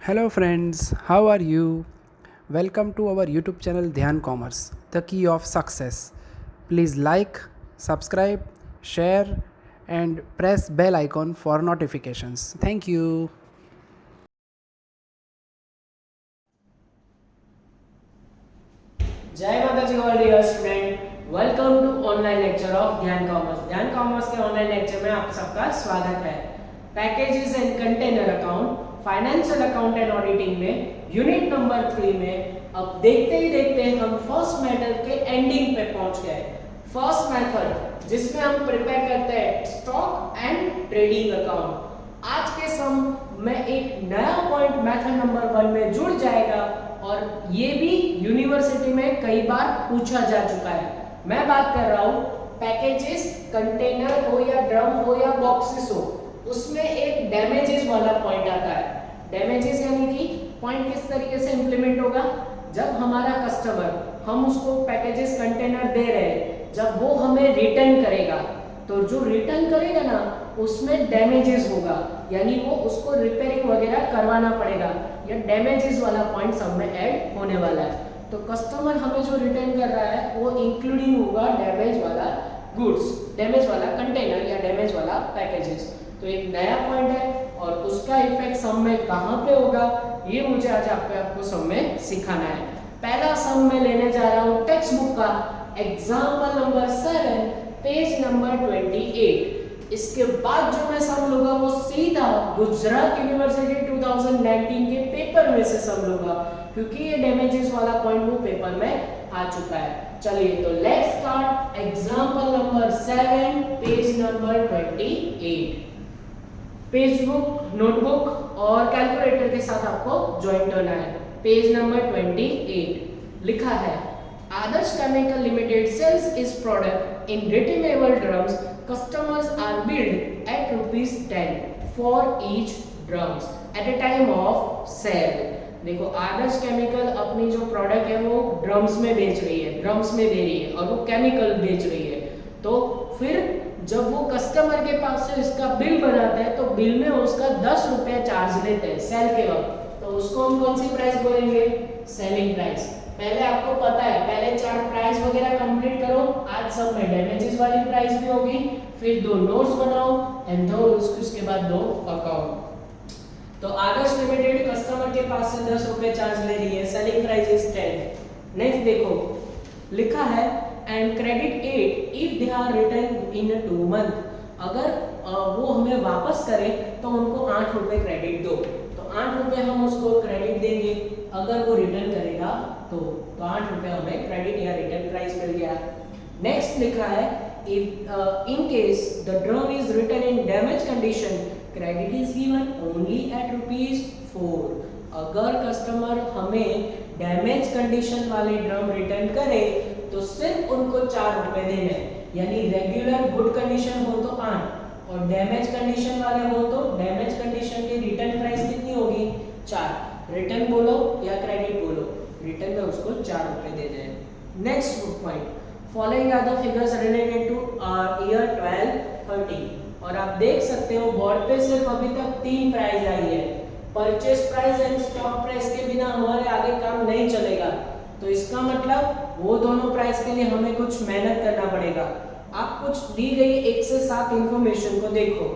Hello, friends, how are you? Welcome to our YouTube channel Dhyan Commerce, the key of success. Please like, subscribe, share, and press bell icon for notifications. Thank you. जय माता जी all dear student, welcome to online lecture of Dhyan commerce. Dhyan commerce के online lecture में आप सबका स्वागत है। Packages and container account, financial account and auditing में यूनिट नंबर 3 में अब देखते ही देखते हम फर्स्ट मेथड के एंडिंग पे पहुंच गए। फर्स्ट मेथड जिसमें हम प्रिपेयर करते हैं स्टॉक एंड ट्रेडिंग अकाउंट। आज के सम में एक नया पॉइंट मेथड नंबर 1 में जुड़ जाएगा और ये भी यूनिवर्सिटी में कई बार पूछा जा चुका है। मैं बात कर रहा हूँ पैकेजेस, कंटेनर हो या ड्रम हो या बॉक्सेस हो, उसमें एक डैमेजेस वाला पॉइंट आता है। डैमेजेस यानी कि पॉइंट किस तरीके से इंप्लीमेंट होगा, जब हमारा कस्टमर, हम उसको पैकेजेस कंटेनर दे रहे हैं, जब वो हमें रिटर्न करेगा तो जो रिटर्न करेगा ना उसमें डैमेजेस होगा, यानी वो उसको रिपेयरिंग वगैरह करवाना पड़ेगा। या डैमेजेस वाला पॉइंट सब में ऐड होने वाला है। तो कस्टमर हमें जो रिटर्न कर रहा है वो इंक्लूडिंग होगा डैमेज वाला गुड्स, डैमेज वाला कंटेनर या डैमेज वाला पैकेजेस। तो एक नया पॉइंट है और उसका इफेक्ट सम में कहाँ पे होगा ये मुझे आज आपको सम में सिखाना है। पहला सम में लेने जा रहा हूँ टेक्स्ट बुक का एग्जाम्पल नंबर 7 पेज नंबर 28। इसके बाद जो मैं सम लूंगा वो सीधा गुजरात यूनिवर्सिटी 2019 के पेपर में से सम लूंगा, क्योंकि ये डैमेजेस वाला पॉइंट वो पेपर में आ चुका है। चलिए तो let's start example number 7 page number 28। Page book, notebook और कैलकुलेटर के साथ आपको ज्वाइन करना है। पेज नंबर 28 लिखा है आदर्श केमिकल लिमिटेड सेल्स इस product in retainable drums. Customers are billed at ₹10 for each drums at a time of sale। देखो आदर्श केमिकल अपनी जो प्रोडक्ट है वो ड्रम्स में बेच रही है, ड्रम्स में दे रही है और वो केमिकल बेच रही है। तो फिर जब वो कस्टमर के पास से इसका बिल बनाता है तो बिल में उसका 10 रुपया चार्ज लेते हैं सेल के वक्त। तो उसको हम कौन सी प्राइस बोलेंगे, सेलिंग प्राइस। पहले आपको पता है, पहले चार प्राइस वगैरह कंप्लीट करो। आज सब में डैमेजेस वाली प्राइस भी होगी, फिर दो नोट्स बनाओ एंड दो उसके बाद दो अकाउंट। तो आदर्श लिमिटेड कस्टमर के पास से 10 रुपए चार्ज ले रही है, सेलिंग प्राइस इज 10। नेक्स्ट देखो लिखा है and credit 8 if they are return in 2 month. अगर वो हमें वापस करें तो उनको 8 रुपए क्रेडिट दो। तो 8 रुपए हम उसको क्रेडिट देंगे अगर वो रिटर्न करेगा तो 8 रुपए हमें क्रेडिट या रिटर्न प्राइस मिल गया। नेक्स्ट लिखा है if in case the drum is written in damaged condition credit is given only at ₹4। अगर कस्टमर हमें डैमेज कंडीशन वाले ड्रम रिटर्न करे तो सिर्फ उनको 4 रुपए देने हैं। यानी रेगुलर गुड कंडीशन हो तो 8 और डैमेज कंडीशन वाले हो तो डैमेज कंडीशन की रिटर्न प्राइस कितनी होगी, 4। रिटर्न बोलो या क्रेडिट बोलो, रिटर्न में उसको 4 रुपए देने हैं। Next point following are the figures related to year 12-13। और आप देख सकते हो बोर्ड पे सिर्फ अभी तक 3 प्राइस आई है। Purchase price and stock price के बिना हमारे आगे काम नहीं चलेगा। तो इसका मतलब वो दोनों प्राइस के लिए हमें कुछ मेहनत करना पड़ेगा। आप कुछ दी गई 1 से 7 इंफॉर्मेशन को देखो,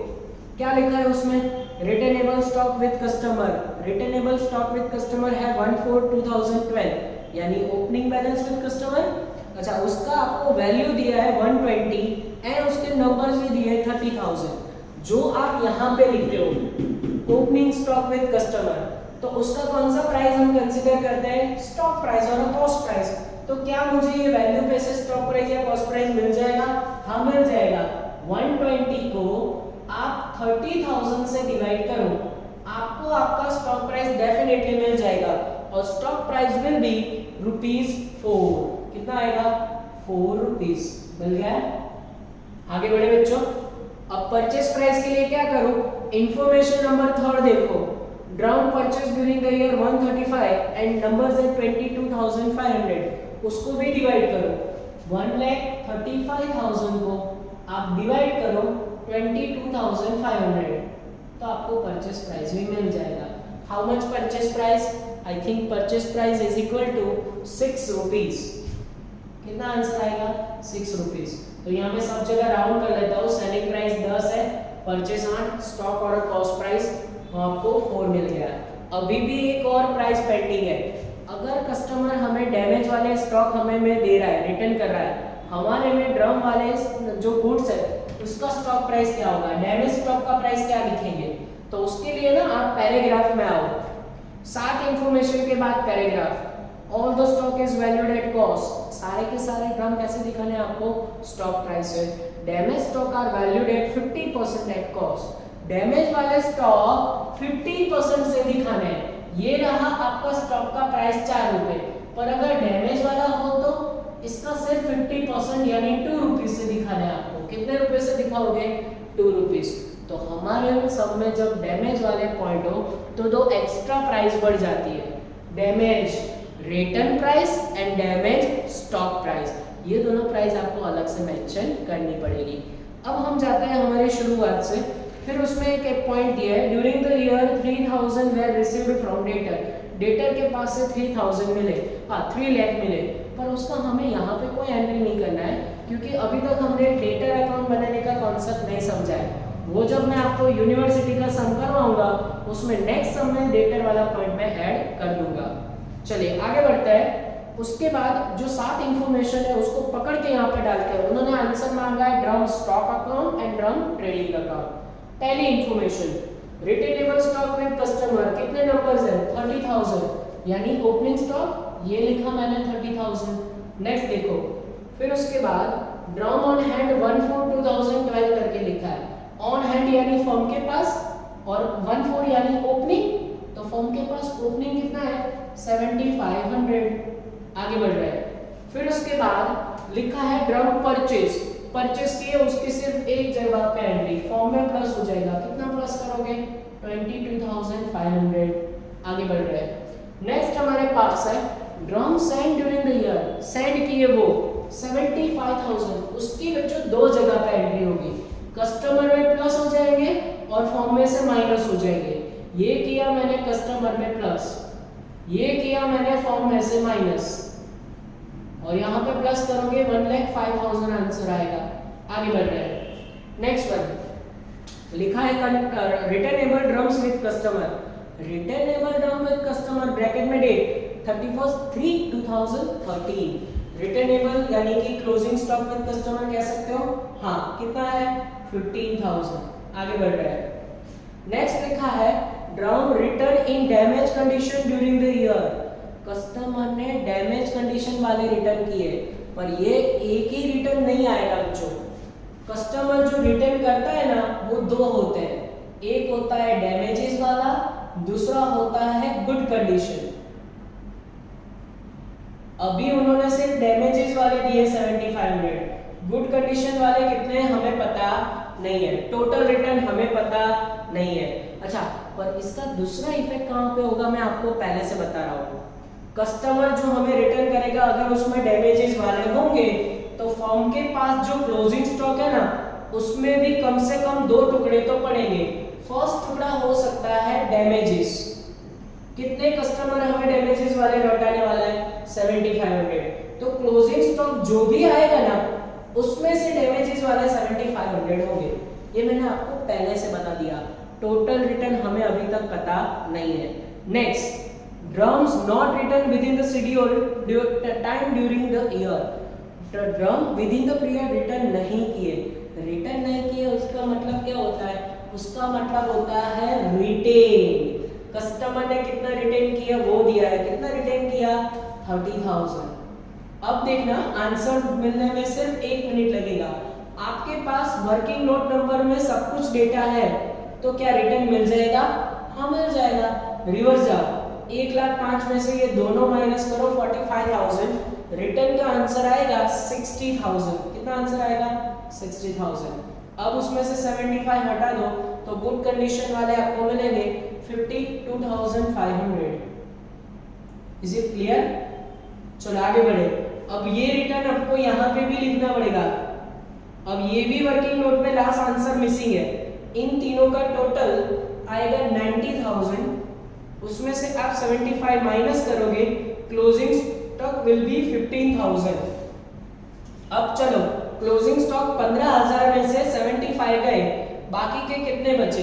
क्या लिखा है उसमें, retainable stock with customer. Retainable stock with customer है 1/4/2012, यानी ओपनिंग बैलेंस विद कस्टमर। अच्छा, उसका आपको वैल्यू दिया है 120 एंड उसके नंबर्स भी दिए हैं 30,000। जो आप यहाँ पे लिखते हो ओपनिंग स्टॉक विद कस्टमर, तो उसका कौन सा प्राइस हम कंसीडर करते हैं, स्टॉक प्राइस और कॉस्ट प्राइस। तो क्या मुझे ये वैल्यू पे से स्टॉक प्राइस या कॉस्ट प्राइस मिल जाएगा, हाँ मिल जाएगा। 120 को आप 30,000 से डिवाइड करो, आपको आपका स्टॉक प्राइस डेफिनेटली मिल जाएगा और स्टॉक प्राइस विल बी ₹4। कितना आएगा, 4 रुपीस मिल गया। आगे बढ़े बच्चों। अब परचेस प्राइस के लिए क्या करो, इंफॉर्मेशन नंबर 3 देखो, drum purchase during the year 135 and numbers at 22,500, उसको भी डिवाइड करो। 1,35,000 को आप डिवाइड करो 22,500 तो आपको परचेस प्राइस भी मिल जाएगा। How much purchase price, I think purchase price is equal to 6 rupees. कितना आंसर आएगा 6 रुपीज। तो यहाँ पे सब जगह राउंड कर लेता हूँ, सेलिंग प्राइस 10 है, परचेज 8, स्टॉक और कॉस्ट प्राइस आपको 4 मिल गया। अभी भी एक और प्राइस पेंडिंग है। अगर कस्टमर हमें डैमेज वाले स्टॉक हमें में दे रहा है, रिटर्न कर रहा है, हमारे में ड्रम वाले जो गुड्स है उसका स्टॉक प्राइस क्या होगा, डैमेज स्टॉक का प्राइस क्या लिखेंगे। तो उसके लिए ना आप पैराग्राफ में आओ, 7 इंफॉर्मेशन के बाद paragraph, all the stock is valued at cost, सारे के सारे ड्रम कैसे दिखाने हैं आपको, स्टॉक प्राइस है। Damage stock are valued at 50% at cost, damage वाले स्टॉक 50% से दिखाने हैं। ये रहा आपका स्टॉक का प्राइस 4 रुपए, पर अगर डैमेज वाला हो तो इसका सिर्फ 50% यानी 2 रुपीज से दिखाना है आपको। कितने रुपए से दिखाओगे, 2 रुपीज। तो हमारे सब में जब डैमेज वाले पॉइंट हो तो 2 एक्स्ट्रा प्राइस बढ़ जाती है, damage return price and damage stock price. ये दोनों प्राइस आपको अलग से मेंशन करनी पड़ेगी। अब हम जाते हैं हमारी शुरुआत से, फिर उसमें एक पॉइंट दिया है, during the year 3000 were received from debtor, debtor के पास से 3000 मिले, 3 लाख मिले, पर उसका हमें यहाँ पे कोई एंट्री नहीं करना है क्योंकि अभी तक हमने डेटर अकाउंट बनाने का कॉन्सेप्ट नहीं समझा है। वो जब मैं आपको यूनिवर्सिटी का सम करवाऊंगा उसमें नेक्स्ट सम में डेटर वाला पॉइंट मैं ऐड कर दूंगा। चलिए आगे बढ़ते हैं। उसके बाद जो 7 इंफॉर्मेशन है उसको पकड़ के यहाँ पे डाल के उन्होंने आंसर मांगा है drum stock account and drum trading account. पहली information, returnable stock with customer, कितने नंबर्स है, 30,000 यानी ओपनिंग स्टॉक ये लिखा मैंने 30,000। नेक्स्ट देखो, फिर उसके बाद ड्रम ऑन हैंड 1/4/2012 करके लिखा है। ऑन हैंड यानी फर्म के पास और 1/4 यानी ओपनिंग, तो फर्म के पास ओपनिंग कितना है 7500। आगे बढ़ रहे हैं। फिर उसके बाद लिखा है ड्रम परचेज, परचेज किए उसकी सिर्फ एक जगह पे एंट्री, फॉर्म में प्लस हो जाएगा, कितना प्लस करोगे 22,500। आगे बढ़ रहे हैं। नेक्स्ट हमारे पास है drum send during the year, send किए वो 75,000, उसकी जो 2 जगह पे एंट्री होगी, कस्टमर में प्लस हो जाएंगे और फॉर्म में से माइनस हो जाएंगे। ये किया मैंने कस्टमर में प्लस, ये किया मैंने फॉर्म में से माइनस, और यहाँ पे प्लस करोगे 1,05,000 आंसर आएगा। आगे बढ़ रहे हैं। नेक्स्ट वन लिखा है returnable drums with customer, returnable drum with customer bracket में डेट 31/3/2013, रिटर्नेबल यानी कि क्लोजिंग स्टॉक विद कस्टमर कह सकते हो। हाँ कितना है 15,000। आगे बढ़ रहे हैं। नेक्स्ट लिखा है drum return in damage condition during the year, customer ने डैमेज कंडीशन वाले रिटर्न किए, पर ये एक ही रिटर्न नहीं आएगा बच्चों। कस्टमर जो रिटर्न करता है ना वो 2 होते हैं, एक होता है डैमेजेस वाला, दूसरा होता है गुड कंडीशन। अभी उन्होंने सिर्फ डैमेजेस वाले दिए 7500, गुड कंडीशन वाले कितने हैं हमें पता नहीं है, टोटल रिटर्न हमें पता नहीं है। अच्छा, पर इसका दूसरा इफेक्ट कहां पे होगा मैं आपको पहले से बता रहा हूँ। कस्टमर जो हमें रिटर्न करेगा अगर उसमें डैमेजेस वाले होंगे तो फर्म के पास जो क्लोजिंग स्टॉक है ना उसमें भी कम से कम 2 टुकड़े तो पड़ेंगे। फर्स्ट टुकड़ा हो सकता है डैमेजेस, कितने कस्टमर हमें डैमेजेस वाले लौटाने वाला है 7500, तो क्लोजिंग स्टॉक जो भी आएगा ना उसमें से डैमेजेस वाले 7500 होंगे। ये मैंने आपको पहले से बता दिया। टोटल रिटर्न हमें अभी तक पता नहीं है। Next, drums not return with in the schedule time during the year, drum with in the period return नहीं किए, रिटर्न नहीं किए उसका मतलब क्या होता है, उसका मतलब होता है रिटेन। कस्टमर ने कितना रिटेन किया वो दिया है, कितना रिटेन किया 30,000। अब देखना आंसर मिलने में सिर्फ 1 मिनट लगेगा। आपके पास वर्किंग नोट नंबर में सब कुछ डेटा है तो क्या रिटर्न मिल जाएगा? हाँ मिल जाएगा। रिवर्स जाओ, 1,05,000 में से ये दोनों माइनस करो 45,000, रिटर्न का आंसर आएगा 60,000। कितना आंसर आएगा 60,000। अब उसमें से 75 हटा दो तो गुड कंडीशन वाले आपको मिलेंगे 52,500। Is it clear? चलो आगे बढ़े। अब ये रिटर्न आपको यहाँ पे भी लिखना पड़ेगा। अब ये भी वर्किंग नोट में लास्ट आंसर मिसिंग है। इन तीनों का टोटल आएगा 90,000 उसमें से आप 75 माइनस करोगे, क्लोजिंग स्टॉक विल बी 15,000। अब चलो क्लोजिंग स्टॉक 15,000 में से 75 गए, बाकी के कितने बचे?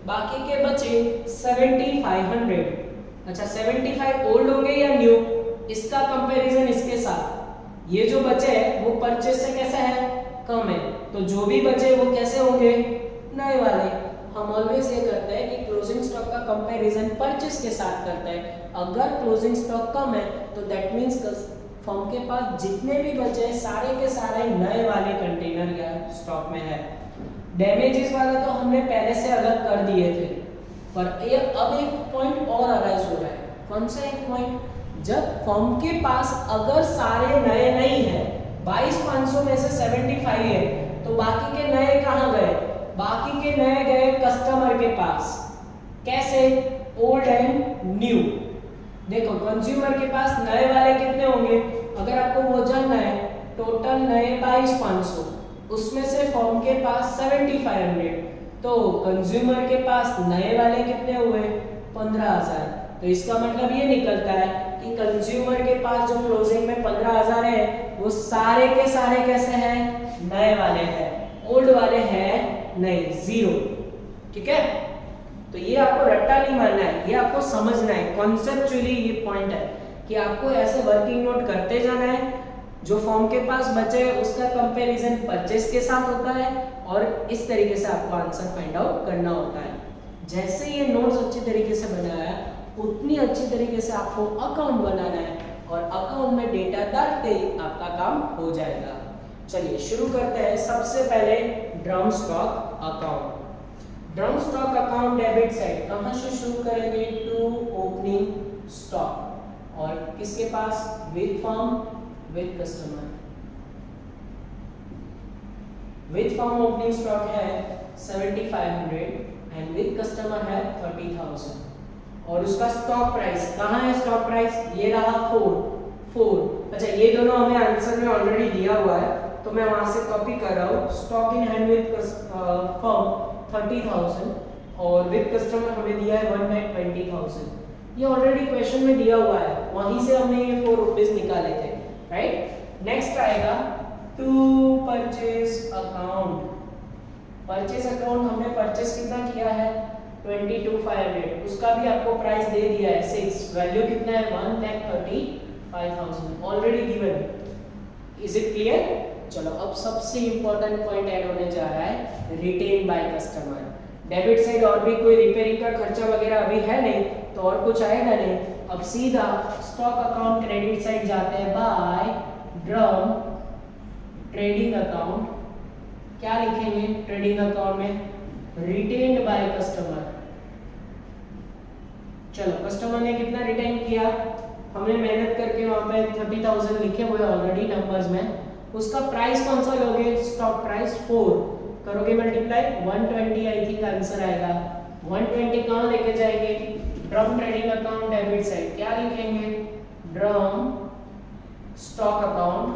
बाकी के बचे 7,500। अच्छा 75 ओल्ड होंगे या न्यू? इसका कंपैरिजन इसके साथ, ये जो बचे हैं वो परचेज से कैसा है? कम है, तो जो भी बचे वो कैसे होंगे? नए वाले। हम ऑलवेज ये करते हैं कि क्लोजिंग स्टॉक का कंपैरिजन परचेज के साथ करते हैं। अगर क्लोजिंग स्टॉक कम है तो दैट मींस फर्म के पास जितने भी बचे हैं सारे के सारे नए वाले कंटेनर या स्टॉक में है। डैमेजेस वाला तो हमने पहले से अलग कर दिए थे, पर ये अब एक पॉइंट और अराइज हो रहा है। कौन सा एक पॉइंट? जब फर्म के पास अगर सारे नए नहीं है, 22,500 में से 75 है, तो बाकी के नए कहाँ गए? बाकी के नए गए कस्टमर के पास। कैसे? Old and new. देखो कंज्यूमर के पास नए वाले कितने होंगे? अगर आपको वो जानना है, टोटल नए 22,500, उसमें से फर्म के पास 7,500, तो कंज्यूमर के पास नए वाले कितने हुए? 15,000। तो इसका मतलब ये निकलता है कि कंज्यूमर के पास जो क्लोजिंग में 15,000 है वो सारे के सारे कैसे हैं? नए वाले हैं। ओल्ड वाले हैं नहीं, जीरो। ठीक है, तो ये आपको रट्टा नहीं मानना है, ये आपको समझना है। कॉन्सेप्चुअली ये पॉइंट है कि आपको ऐसे वर्किंग नोट करते जाना है। जो फॉर्म के पास बचे उसका कंपैरिजन परचेस के साथ होता है और इस तरीके से आपको आंसर फाइंड आउट करना होता है। जैसे ये नोट्स अच्छी तरीके से बनाया उतनी अच्छी तरीके से आपको अकाउंट बनाना है और अकाउंट में डेटा डालते ही आपका काम हो जाएगा। चलिए शुरू करते हैं। सबसे पहले drum stock account. Drum stock account debit side कहां से शुरू करेंगे? टू ओपनिंग स्टॉक और किसके पास? With firm with customer. With firm opening stock है 7,500 एंड विद कस्टमर है 30,000 और उसका स्टॉक प्राइस कहां है? स्टॉक प्राइस ये रहा 4। अच्छा ये दोनों हमें आंसर में ऑलरेडी दिया हुआ है तो मैं वहां से कॉपी कर रहा हूं। Stock in hand with firm 30,000 और विद कस्टमर हमें दिया है 1,20,000। ये ऑलरेडी क्वेश्चन में दिया हुआ है, वहीं से हमने ये 4 रुपीस निकाले थे, राइट। नेक्स्ट आएगा to purchase account. Purchase account हमने परचेज कितना किया है? 22,500। उसका भी आपको प्राइस दे दिया है 6। वैल्यू कितना है? 1,35,000 already given. Is it clear? चलो अब सबसे इंपॉर्टेंट पॉइंट ऐड होने जा रहा है, written by customer. Debit side और भी कोई रिपेयरिंग का खर्चा वगैरह अभी है नहीं तो और कुछ आएगा नहीं। अब सीधा स्टॉक अकाउंट क्रेडिट साइड जाते हैं, बाय ड्रम ट्रेडिंग अकाउंट। क्या लिखेंगे ट्रेडिंग अकाउंट में? Retained by customer. चलो कस्टमर ने कितना रिटेन किया? हमने मेहनत करके वहां पे 30,000 लिखे हुए ऑलरेडी नंबर्स में। उसका प्राइस कौन सा लोगे? स्टॉक प्राइस 4 करोगे मल्टीप्लाई 120 आई थिंक आंसर आएगा। 120 कहां लेके जाएंगे? Drum trading account debit side. क्या लिखेंगे? ड्रम स्टॉक अकाउंट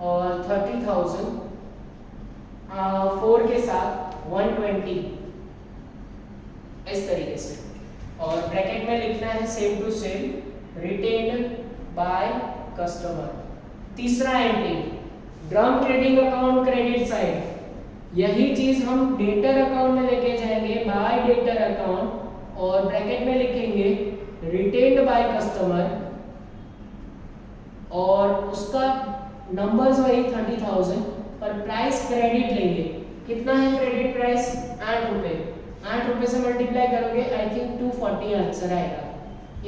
और 30,000 4 के साथ 120 इस तरीके से और ब्रैकेट में लिखना है same to same retained by customer. तीसरा entry drum trading account credit side. यही चीज हम डेटर अकाउंट में लेके जाएंगे, बाय डेटर अकाउंट और ब्रैकेट में लिखेंगे रिटेन्ड बाय कस्टमर और उसका नंबर्स वही 30,000 पर प्राइस क्रेडिट लेंगे। कितना है क्रेडिट प्राइस? 8 रुपए। 8 रुपए से मल्टीप्लाई करोगे आई थिंक 240 आंसर आएगा।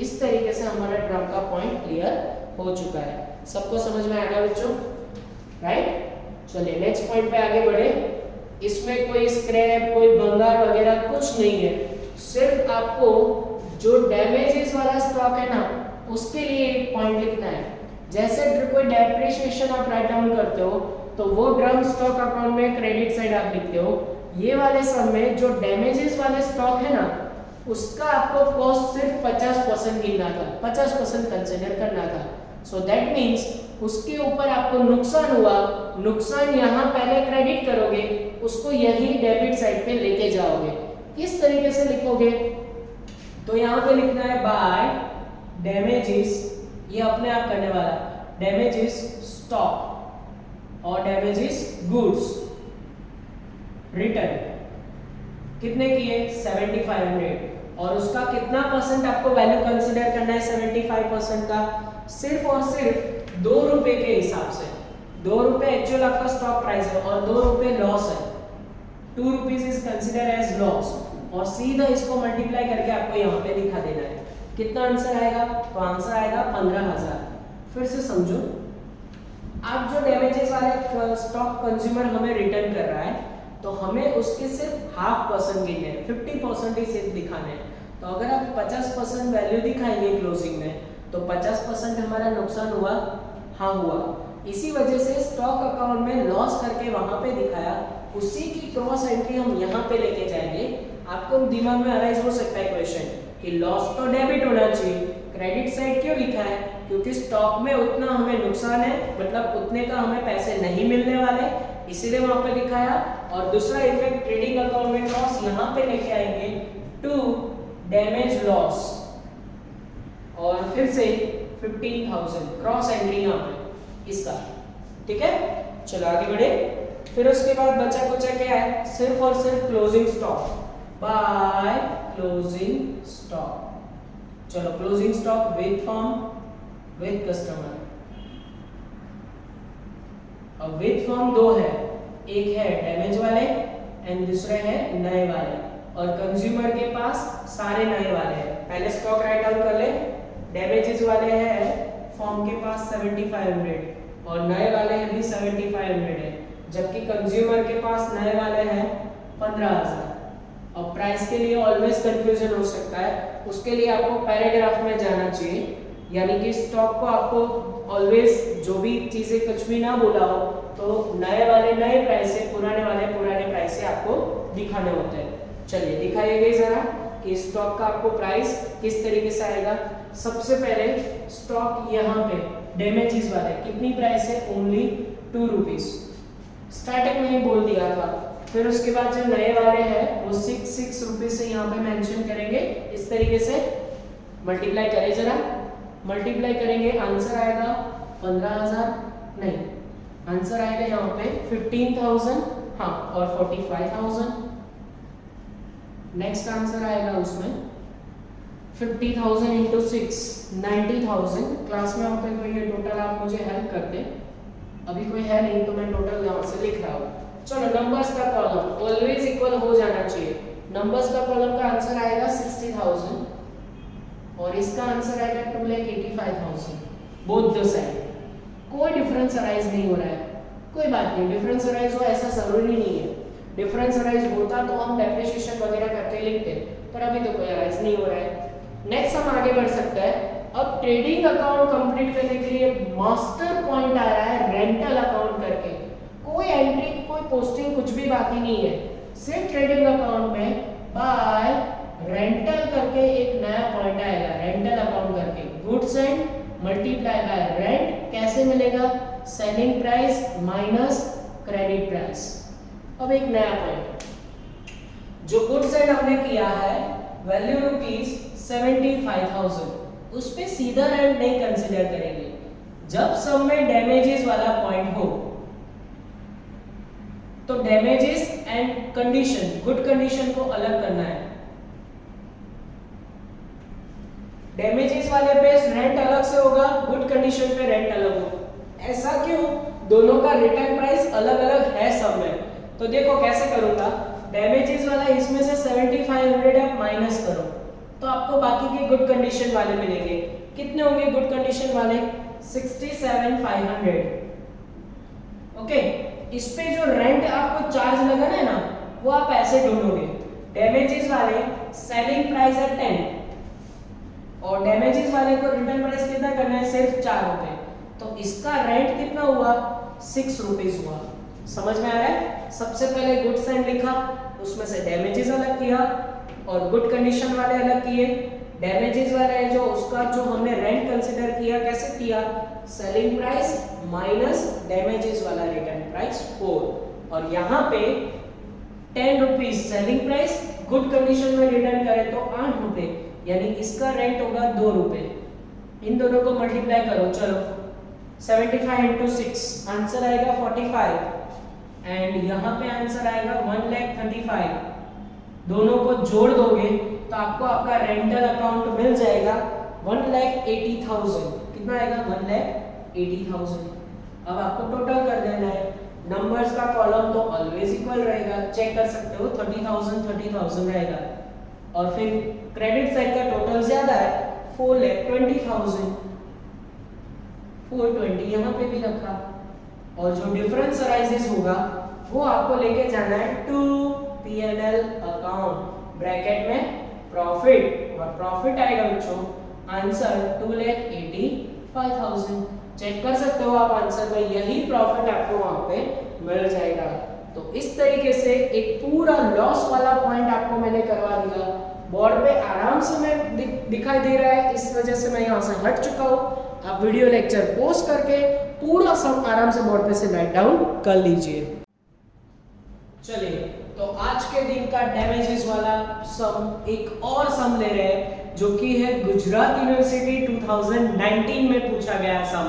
इस तरीके से हमारा ड्रम का पॉइंट क्लियर हो चुका है। सबको समझ में आएगा बच्चों, राइट? चलिए नेक्स्ट पॉइंट पे आगे बढ़े। इसमें कोई स्क्रैप कोई भंगार वगैरह कुछ नहीं है, सिर्फ आपको जो डैमेजेस वाला स्टॉक है ना उसके लिए एक पॉइंट लिखना है। जैसे कोई डेप्रिसिएशन आप राइट डाउन करते हो तो वो ड्रम स्टॉक अकाउंट में क्रेडिट साइड आप लिखते हो। ये वाले सब में जो डैमेजेस वाले स्टॉक है ना उसका आपको कॉस्ट सिर्फ 50% गिनना था, 50% कंसीडर करना था। सो दैट मींस उसके ऊपर आपको नुकसान हुआ, नुकसान यहाँ पहले क्रेडिट करोगे, उसको यही डेबिट साइड पे लेके जाओगे। किस तरीके से लिखोगे? तो यहाँ पे लिखना है बाय डैमेजेस, ये अपने आप करने वाला, डैमेजेस स्टॉक और डैमेजेस गुड्स रिटर्न कितने किए 7500 और उसका कितना परसेंट आपको वैल्यू कंसीडर करना है 75% का, सिर्फ और सिर्फ 2 रुपए के हिसाब से। 2 रुपए एक्चुअल आपका स्टॉक प्राइस है और 2 रुपए लॉस है, 2 rupees is consider as loss और सीधा इसको मल्टीप्लाई करके आपको यहाँ पे दिखा देना है। कितना आंसर आएगा, तो आंसर आएगा 15,000। फिर से समझो, आप जो डैमेजेस वाले स्टॉक कंज्यूमर हमें रिटर्न कर रहा है तो हमें उसके सिर्फ 0.5% गिनने हैं, 50% ही सिर्फ दिखाने हैं। तो अगर आप 50% वैल्यू दिखाएंगे क्लोजिंग में तो 50% हमारा नुकसान हुआ, हाँ हुआ। इसी वजह से स्टॉक अकाउंट में लॉस करके वहां पे दिखाया, उसी की क्रॉस एंट्री हम यहाँ पे लेके जाएंगे। आपको दिमाग में अराइज हो सकता है क्वेश्चन कि लॉस तो डेबिट होना चाहिए, क्रेडिट साइड क्यों लिखा है, क्योंकि स्टॉक में उतना हमें नुकसान है, मतलब उतने का हमें पैसे नहीं मिलने वाले, इसीलिए वहां पे दिखाया। और दूसरा इफेक्ट ट्रेडिंग अकाउंट में लॉस यहाँ पे लेके आएंगे टू डैमेज लॉस और फिर से 15,000 क्रॉस एंट्री यहाँ पे इसका, ठीक है। चलो आगे बढ़े। फिर उसके बाद बचा कुचा क्या है, सिर्फ और सिर्फ closing stock by closing stock. चलो closing stock with firm with customer. अब विद फर्म 2 है, एक है डैमेज वाले एंड दूसरे है नए वाले और कंज्यूमर के पास सारे नए वाले हैं। पहले स्टॉक राइट डाउन कर ले, डैमेजेस वाले हैं फर्म के पास 7500 और नए वाले हैं भी 7500 है, जबकि कंज्यूमर के पास नए वाले हैं 15,000। और प्राइस के लिए ऑलवेज कंफ्यूजन हो सकता है, उसके लिए आपको पैराग्राफ में जाना चाहिए, यानी कि स्टॉक को आपको ऑलवेज जो भी चीजें कुछ भी ना बोला हो तो नए वाले नए प्राइस से, पुराने वाले पुराने प्राइस से आपको दिखाने होते हैं। चलिए दिखाइएगा जरा कि स्टॉक का आपको प्राइस किस तरीके से आएगा। सबसे पहले स्टॉक यहाँ पे डैमेजेस वाले कितनी प्राइस है, ओनली 2 रुपीज, स्टार्टिंग में ही बोल दिया था। फिर उसके बाद जो नए वाले हैं वो 6 रुपीज से यहाँ पे मेंशन करेंगे, इस तरीके से मल्टीप्लाई करें जरा, मल्टीप्लाई करेंगे आंसर आएगा 15,000 नहीं, आंसर आएगा यहाँ पे 15,000 हाँ और 45,000। नेक्स्ट आंसर आएगा उसमें 50,000 इंटू 6 90,000। क्लास में आप कोई ये टोटल आप मुझे हेल्प करते, अभी कोई है नहीं तो मैं टोटल यहाँ से लिख रहा हूँ। चलो नंबर्स का कॉलम ऑलवेज इक्वल हो जाना चाहिए। नंबर्स का कॉलम का आंसर आएगा 60,000 और इसका आंसर आएगा 2,85,000। बोथ द साइड कोई डिफरेंस अराइज नहीं हो रहा है, कोई बात नहीं, डिफरेंस अराइज हो ऐसा जरूरी नहीं है। डिफरेंस अराइज होता तो हम डेप्रिसिएशन वगैरह करके लिखते, पर अभी तो कोई अराइज नहीं हो रहा है। नेक्स्ट हम आगे बढ़ सकते हैं। अब ट्रेडिंग अकाउंट कंप्लीट करने के लिए मास्टर पॉइंट आ रहा है रेंटल अकाउंट करके। कोई एंट्री कोई पोस्टिंग कुछ भी बाकी नहीं है, सिर्फ ट्रेडिंग अकाउंट में बाय रेंटल करके एक नया पॉइंट आएगा, रेंटल अकाउंट करके goods and multiply by rent कैसे मिलेगा, selling price minus credit price. अब एक नया पॉइंट जो गुड्स एंड हमने किया है वैल्यू रुपीज 75,000, उस पे सीधा रेंट नहीं कंसीडर करेंगे। जब सब में डैमेजेस वाला पॉइंट हो तो damages and condition, good condition को अलग करना है। डैमेजेस वाले पे रेंट अलग से होगा, गुड कंडीशन पे रेंट अलग होगा। ऐसा क्यों, दोनों का रिटर्न प्राइस अलग अलग है सब में। तो देखो कैसे करूंगा, डैमेजेस वाला इसमें से 7500 आप माइनस करो तो आपको बाकी के गुड कंडीशन वाले मिलेंगे। कितने होंगे गुड कंडीशन वाले, 67,500। ओके, इस पे जो रेंट आपको चार्ज लगना है ना वो आप ऐसे ढूंढोगे, डैमेजेस वाले सेलिंग प्राइस है 10 और डैमेजेस वाले को रिटर्न प्राइस कितना करना है, सिर्फ 4 रुपए, तो इसका रेंट कितना हुआ, 6 रुपीज हुआ। समझ में आ रहा है। सबसे पहले गुड्स एंड लिखा, उसमें से डैमेजेस अलग किया और गुड कंडीशन वाले अलग किए। डैमेजेस वाले जो उसका जो हमने रेंट कंसीडर किया, कैसे किया, सेलिंग प्राइस माइनस डैमेजेस वाला रिटर्न प्राइस 4 और यहाँ पे 10 rupees selling price, good condition में रिटर्न करें तो 8 रुपए, यानी इसका रेंट होगा 2 रुपए। इन दोनों को मल्टीप्लाई करो, चलो 75 इंटू 6 आंसर आएगा 45 एंड यहाँ पे आंसर आएगा 1,35,000। दोनों को जोड़ दोगे तो आपको आपका रेंटल अकाउंट मिल जाएगा 1,80,000। कितना आएगा? 1,80,000। अब आपको टोटल कर देना है। नंबर्स का कॉलम तो ऑलवेज इक्वल रहेगा, चेक कर सकते हो 30,000 रहेगा। और फिर क्रेडिट साइड का टोटल ज्यादा है 4,20,000, 420 यहाँ पे भी रखा। और जो डिफरेंस अराइजेस होगा वो आपको लेके जाना है टू P&L अकाउंट, ब्रैकेट में प्रॉफिट, और प्रॉफिट आएगा बच्चों आंसर 2,85,000। चेक कर सकते हो आप आंसर में, यही प्रॉफिट आपको वहां पे मिल जाएगा। तो इस तरीके से एक पूरा लॉस वाला पॉइंट आपको मैंने करवा दिया। बोर्ड पे आराम से मैं दिखाई दे रहा है, इस वजह से मैं यहाँ से हट चुका हूँ। आप वीडियो लेक्चर पोस्ट करके पूरा सम आराम से बोर्ड पे से राइट डाउन कर लीजिए। चलिए, तो आज के दिन का डैमेजेस वाला सम एक और सम ले रहे हैं, जो कि है गुजरात यूनिवर्सिटी 2019 में पूछा गया सम।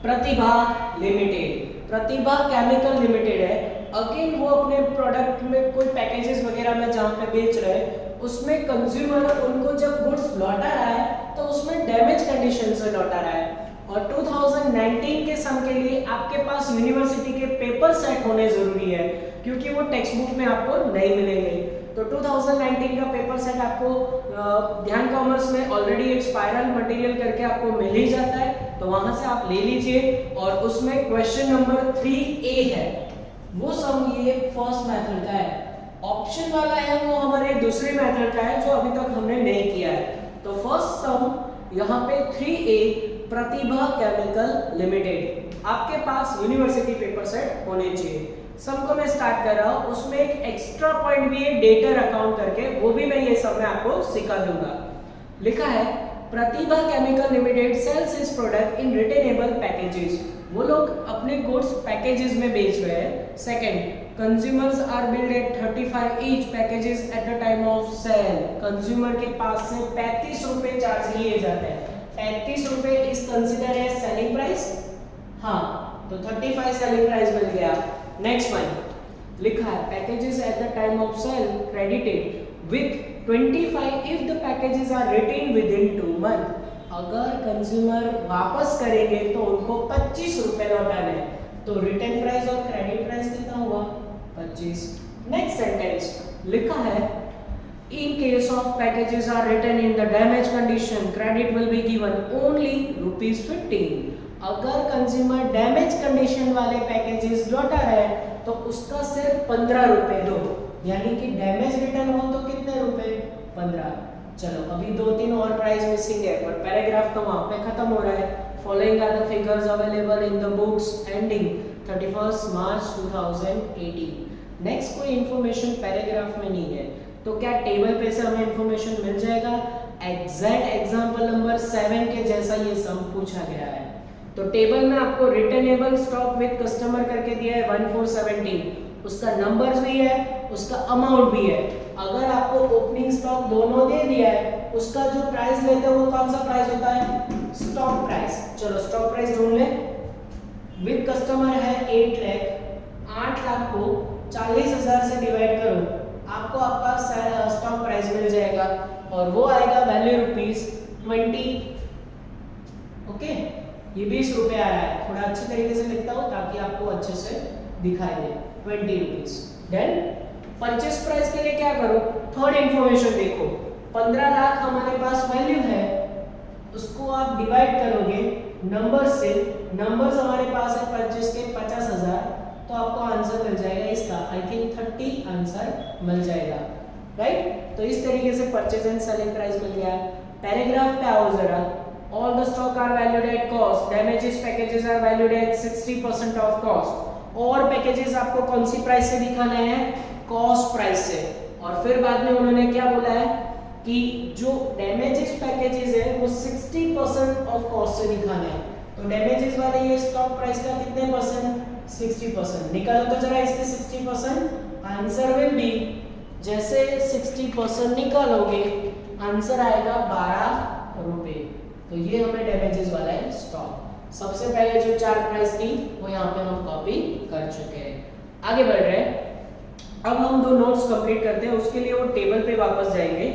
प्रतिभा लिमिटेड, प्रतिभा केमिकल लिमिटेड है। अगेन वो अपने प्रोडक्ट में कोई पैकेजेस वगैरह में जहाँ पे बेच रहे हैं, उसमें कंज्यूमर उनको जब गुड्स लौटा रहा है तो उसमें डैमेज कंडीशन से लौटा रहा है। और 2019 के सम के लिए आपके पास यूनिवर्सिटी के पेपर सेट होने जरूरी है, क्योंकि वो टेक्स्ट बुक में आपको नहीं मिलेंगे। तो 2019 का पेपर सेट आपको ध्यान कॉमर्स में ऑलरेडी एक स्पाइरल मटेरियल करके आपको मिल ही जाता है, तो वहां से आप ले लीजिए। और उसमें क्वेश्चन नंबर 3A है, वो सम ये फर्स्ट मेथड का है। ऑप्शन वाला है वो हमारे दूसरे मेथड का है, जो अभी तक हमने नहीं किया है। तो फर्स्ट सम यहाँ पे 3A प्रतिभा केमिकल लिमिटेड, आपके पास यूनिवर्सिटी पेपर सेट होने चाहिए। सम को मैं स्टार्ट कर रहा हूँ, उसमें एक एक्स्ट्रा पॉइंट भी है डेटर अकाउंट करके, वो भी मैं ये सब में आपको सिखा दूंगा। लिखा है Pratibha chemical limited sales is product in returnable packages. वो लोग अपने गुड्स पैकेजेस में बेच रहे हैं। Second, consumers are billed at 35 each packages at the time of sale. Consumer के पास से 35 रुपए चार्ज लिए जाते हैं। 35 रुपए is consider as selling price. हाँ, तो 35 सेलिंग प्राइस मिल गया। नेक्स्ट वन लिखा है packages at the time of sale credited with 25 if the packages are retain within 2 month. अगर कंज्यूमर वापस करेंगे तो उनको 25 रुपए लौटाने हैं। तो रिटर्न प्राइस और क्रेडिट प्राइस कितना हुआ? 25। नेक्स्ट सेंटेंस लिखा है in case of packages are written in the damaged condition credit will be given only ₹15। अगर कंज्यूमर डैमेज कंडीशन वाले पैकेजेस लौटा रहे हैं तो उसका सिर्फ 15 रुपए दो, यानी कि डैमेज रिटर्न हो तो कितने रुपए? 15। चलो, अभी 2-3 और प्राइस मिसिंग है, पर पैराग्राफ तो वहां पे खत्म हो रहा है। Following are the figures available in the books ending 31 March 2018। Next कोई इंफॉर्मेशन पैराग्राफ में नहीं है, तो क्या टेबल पे से हमें इंफॉर्मेशन मिल जाएगा? एग्जैक्ट एग्जांपल नंबर 7 के जैसा ये सम पूछा गया है। तो टेबल में आपको रिटर्नेबल स्टॉक विद कस्टमर करके दिया है 1417, उसका नंबर्स भी है, उसका अमाउंट भी है। अगर आपको ओपनिंग स्टॉक दोनों दे दिया है, उसका जो प्राइस लेते हैं वो कौन सा प्राइस होता है? Stock price. चलो स्टॉक प्राइस ढूंढ ले। विद कस्टमर है 8 लाख, 8 लाख को 40,000 से डिवाइड करो, आपको आपका स्टॉक प्राइस मिल जाएगा और वो आएगा वैल्यू ₹20। ओके, ये 20 रुपए आ रहा है। थोड़ा अच्छे तरीके से लिखता हूँ ताकि आपको अच्छे से दिखाई दे। 20 रुपीज। देन परचेस प्राइस के लिए क्या करो? थर्ड इंफॉर्मेशन देखो, 15 लाख हमारे पास वैल्यू है, उसको आप डिवाइड करोगे नंबर से। नंबर्स हमारे पास है परचेस के 50,000, तो आपको आंसर मिल जाएगा इसका आई थिंक 30 आंसर मिल जाएगा, राइट? तो इस तरीके से परचेज एंड सेलिंग प्राइस मिल गया। पैराग्राफ पे आओ जरा। All the stock are valued at cost, damages packages are valued at 60% of cost. और पैकेजेस आपको कौन सी प्राइस से दिखाने हैं? कॉस्ट प्राइस से। और फिर बाद में उन्होंने क्या बोला है कि जो डैमेजेस पैकेजेस है वो 60% ऑफ कॉस्ट से दिखाने हैं। तो डैमेजेस वाले ये स्टॉक प्राइस का कितने परसेंट? 60%। निकालो तो जरा इसके 60%। आंसर विल बी, जैसे 60% निकालोगे आंसर आएगा 12 रुपए। तो ये हमें डैमेजेस वाला है स्टॉक। सबसे पहले जो 4 प्राइस थी वो यहाँ पे हम कॉपी कर चुके हैं। आगे बढ़ रहे हैं। अब हम 2 नोट्स कंप्लीट करते हैं, उसके लिए वो टेबल पे वापस जाएंगे।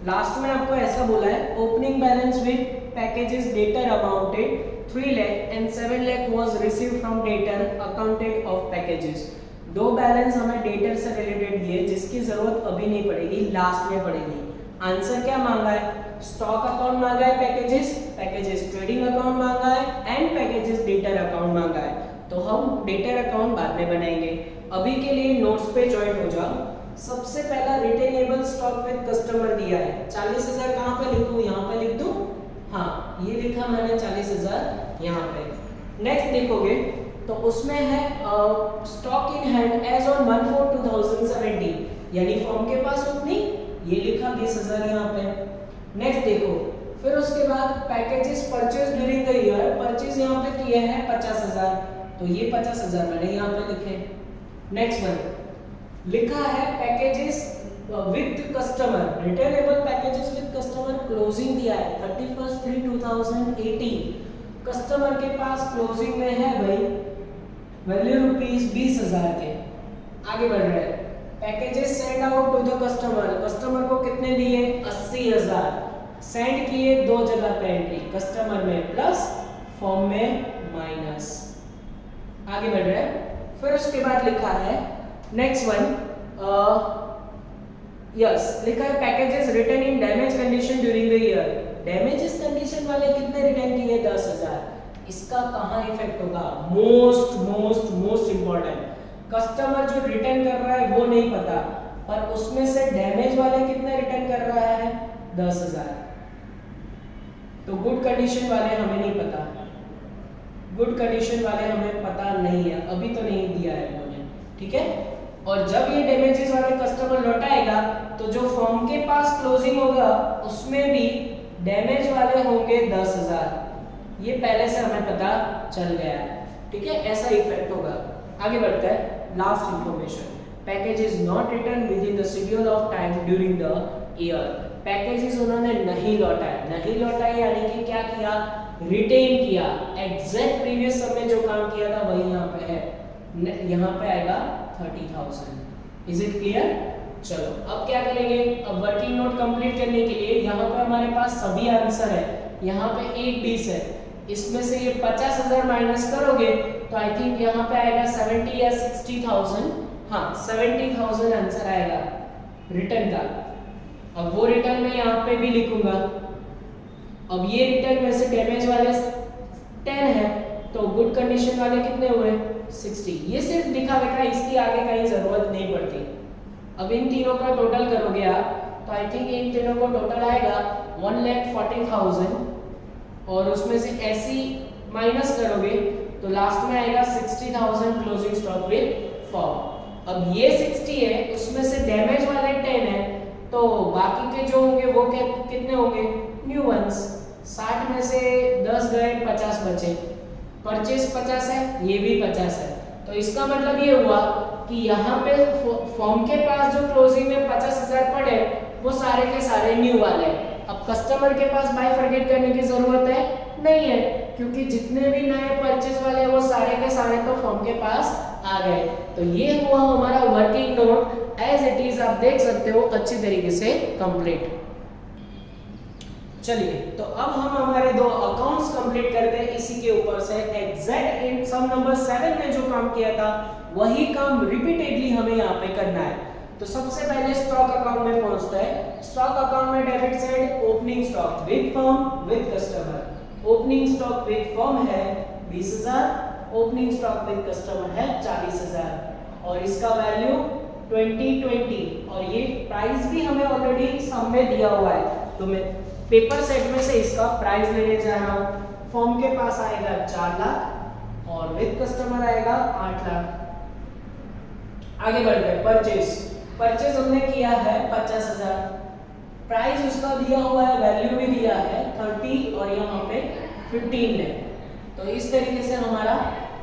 लास्ट में आपको ऐसा बोला है, opening balance with packages debtor amounted 3 lakh and 7 lakh was received from debtor accounted of packages. 2 balance हमें डेटर से रिलेटेड दिए जिसकी जरूरत अभी नहीं पड़ेगी, लास्ट में पड़ेगी। आंसर क्या मांगा है? स्टॉक अकाउंट मांगा है, पैकेजेस ट्रेडिंग अकाउंट मांगा है एंड पैकेजेस डेटर अकाउंट मांगा है। तो हम डेटर अकाउंट बाद में बनाएंगे। अभी के लिए नोट्स पे ज्वाइन हो जाओ। सबसे पहला रिटेनेबल स्टॉक विद कस्टमर दिया है 40,000। कहाँ पे लिखूं? यहाँ पे लिख दूं? हाँ, ये लिखा मैंने 40,000 यहाँ पे। नेक्स्ट देखोगे तो उसमें है stock in hand as on 1/4/2017, यानी फर्म के पास उतनी, ये लिखा 20,000 यहाँ पे। नेक्स्ट देखो, फिर उसके बाद packages purchase during the year, purchase यहाँ पे किए हैं 50,000, तो ये 50,000 मैंने यहाँ पे लिखे। नेक्स्ट वन लिखा है packages with customer, retainable packages with customer closing दिया है 31/3/2018। कस्टमर के पास क्लोजिंग में है भाई वैल्यू ₹20,000 के। आगे बढ़ रहे हैं। Packages send out to the customer, customer को कितने दिए? 80,000। सेंड किए 2 जगह पे एंट्री, कस्टमर में प्लस, फॉर्म में माइनस। आगे बढ़ रहे हैं। फिर उसके बाद लिखा है नेक्स्ट वन, यस लिखा है packages return in damage condition during the year. Damages condition वाले कितने रिटर्न किए? 10,000। इसका कहां इफेक्ट होगा? मोस्ट इंपॉर्टेंट, कस्टमर जो रिटर्न कर रहा है वो नहीं पता, पर उसमें से डैमेज वाले कितने रिटर्न कर रहा है? 10,000। तो गुड कंडीशन वाले हमें नहीं पता, गुड कंडीशन वाले हमें पता नहीं है, अभी तो नहीं दिया है उन्होंने, ठीक है। और जब ये डैमेजेस वाले कस्टमर लौटाएगा तो जो फर्म के पास क्लोजिंग होगा उसमें भी डैमेज वाले होंगे 10,000। ये पहले से हमें पता चल गया है, ठीक है, ऐसा इफेक्ट होगा। आगे बढ़ते हैं। Last information, package is not return with in the schedule of time during the year. Packages उन्होंने नहीं लौटाए यानी कि क्या किया? रिटेन किया। एग्जैक्ट प्रीवियस समय जो काम किया था वही यहाँ पे है, यहाँ पे आएगा 30,000। Is it clear? चलो अब क्या करेंगे? अब वर्किंग नोट कंप्लीट करने के लिए यहाँ पे हमारे पास सभी आंसर है, यहाँ पे 1 है, इसमें से ये 50,000 माइनस करोगे तो आई थिंक यहाँ पे आएगा 70 या 60,000। हाँ 70,000 आंसर आएगा रिटर्न का। अब वो रिटर्न मैं यहाँ पे भी लिखूंगा। अब ये रिटर्न में से डैमेज वाले 10 है तो गुड कंडीशन वाले कितने हुए? 60। ये सिर्फ दिखा रखा, इसकी आगे कहीं जरूरत नहीं पड़ती। अब इन तीनों का टोटल करोगे आप तो आई थिंक इन तीनों को टोटल आएगा 1,40,000 और उसमें से ऐसी माइनस करोगे तो लास्ट में आएगा 60,000 क्लोजिंग स्टॉक विद फर्म। अब ये 60 है, उसमें से डैमेज वाले 10 है तो बाकी के जो होंगे वो कितने होंगे? New ones. 60 में से 10 गए, 50 बचे। परचेस 50 है, ये भी 50 है, तो इसका मतलब ये हुआ कि यहाँ पे फर्म के पास जो क्लोजिंग में 50,000 पड़े वो सारे के सारे न्यू वाले हैं। अब कस्टमर के पास बाय फॉरगेट करने की जरूरत है नहीं है, क्योंकि जितने भी नए परचेस वाले हैं वो सारे के सारे तो फर्म के पास आ गए। तो ये हुआ हमारा working note as it is, आप देख सकते हो अच्छी तरीके से कंप्लीट। चलिए तो अब हम हमारे 2 अकाउंट्स कंप्लीट करते हैं इसी के ऊपर से। एग्जैक्ट इन सम नंबर 7 में जो काम किया था वही काम रिपीटेडली हमें यहाँ पे करना है। तो सबसे पहले स्टॉक अकाउंट में पहुंचता है। स्टॉक अकाउंट में debit side opening stock with firm with customer. Opening stock with firm है 20,000, ओपनिंग स्टॉक विद कस्टमर है 40,000 और इसका वैल्यू 2020 और ये प्राइस भी हमें ऑलरेडी सम में दिया हुआ है। तो मैं पेपर सेट में से इसका प्राइस लेने जा रहा हूँ। फर्म के पास आएगा 4 लाख और विद कस्टमर आएगा 8 लाख। आगे बढ़ते हैं। परचेज हमने किया है 50,000, प्राइस उसका दिया हुआ है, वैल्यू भी दिया है 30 और यहाँ पे 15 है। तो इस तरीके से हमारा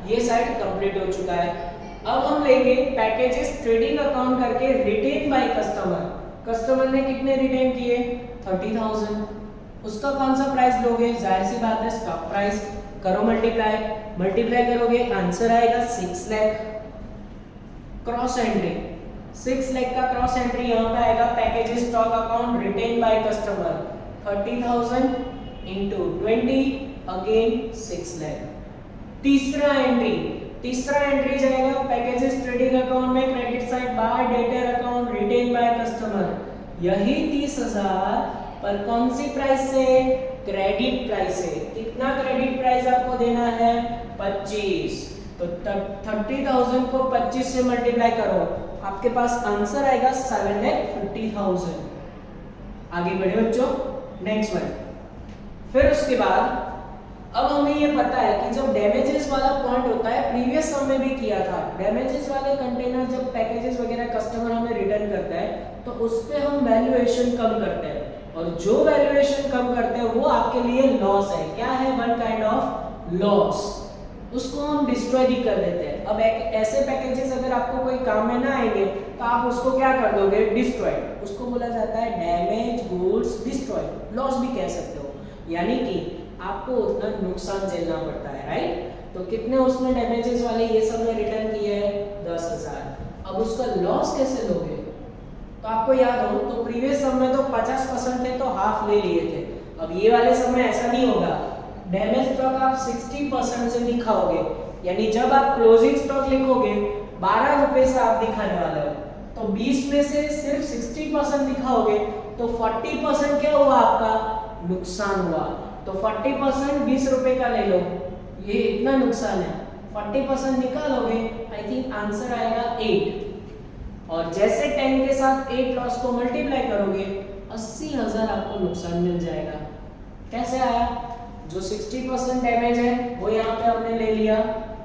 ये साइड कंप्लीट हो चुका है। अब हम लेंगे पैकेजेस ट्रेडिंग अकाउंट करके रिटेन बाय कस्टमर। कस्टमर ने कितने रिटेन किए? 30,000। उसका कौन सा प्राइस लोगे? जाहिर सी बात है स्टॉक प्राइस। करो मल्टीप्लाई करोगे आंसर आएगा 6 लाख। क्रॉस एंट्री 6 लाख का क्रॉस एंट्री यहाँ पे आएगा package stock account written by customer 30,000 into 20 again 6 lakh. तीसरा एंट्री जाएगा पैकेजेस ट्रेडिंग अकाउंट में credit side bye debtor account written by customer. यही 30,000 पर कौन सी प्राइस से? क्रेडिट प्राइस से। कितना क्रेडिट प्राइस आपको देना है? 25। तो 30,000 को 25 से मल्टीप्लाई करो, आपके पास आंसर आएगा 7,50,000। आगे बढ़े बच्चों, नेक्स्ट वन। फिर उसके बाद अब हमें ये पता है कि जब डैमेजेस वाला पॉइंट होता है, प्रीवियस सम में भी किया था, डैमेजेस वाले कंटेनर जब पैकेजेस वगैरह कस्टमर हमें रिटर्न करता है तो उस पे हम वैल्यूएशन कम करते हैं, और जो वैल्यूएशन कम करते हैं वो आपके लिए लॉस है। क्या है? One kind of loss. उसको हम डिस्ट्रॉय भी कर देते हैं। अब एक ऐसे पैकेजेस अगर आपको कोई काम में ना आएंगे तो आप उसको क्या कर दोगे? डिस्ट्रॉय। उसको बोला जाता है डैमेज गुड्स डिस्ट्रॉय, लॉस भी कह सकते हो। यानी कि आपको उतना नुकसान झेलना पड़ता है, राइट? तो कितने उसमें डैमेजेस वाले ये सब में रिटर्न किए हैं? 10,000। अब उसका लॉस कैसे लोगे? तो आपको याद हो तो प्रीवियस सम में तो 50% थे तो हाफ ले लिए थे। अब ये वाले सम में ऐसा नहीं होगा। डैमेज स्टॉक आप 60% से दिखाओगे, यानी जब आप क्लोजिंग स्टॉक लिखोगे 12 रुपए से आप दिखाने वाले हो, तो 20 में से सिर्फ 60% दिखाओगे तो 40% क्या हुआ? आपका नुकसान हुआ। तो 40% 20 रुपए का ले लो, ये इतना नुकसान है, 40% निकालोगे, आई थिंक आंसर आएगा 8। और जैसे 10 के साथ 8 लॉस को मल्टीप्लाई करोगे 80,000 आपको नुकसान मिल जाएगा। कैसे आया? जो 60% डैमेज है वो यहाँ पे हमने ले लिया,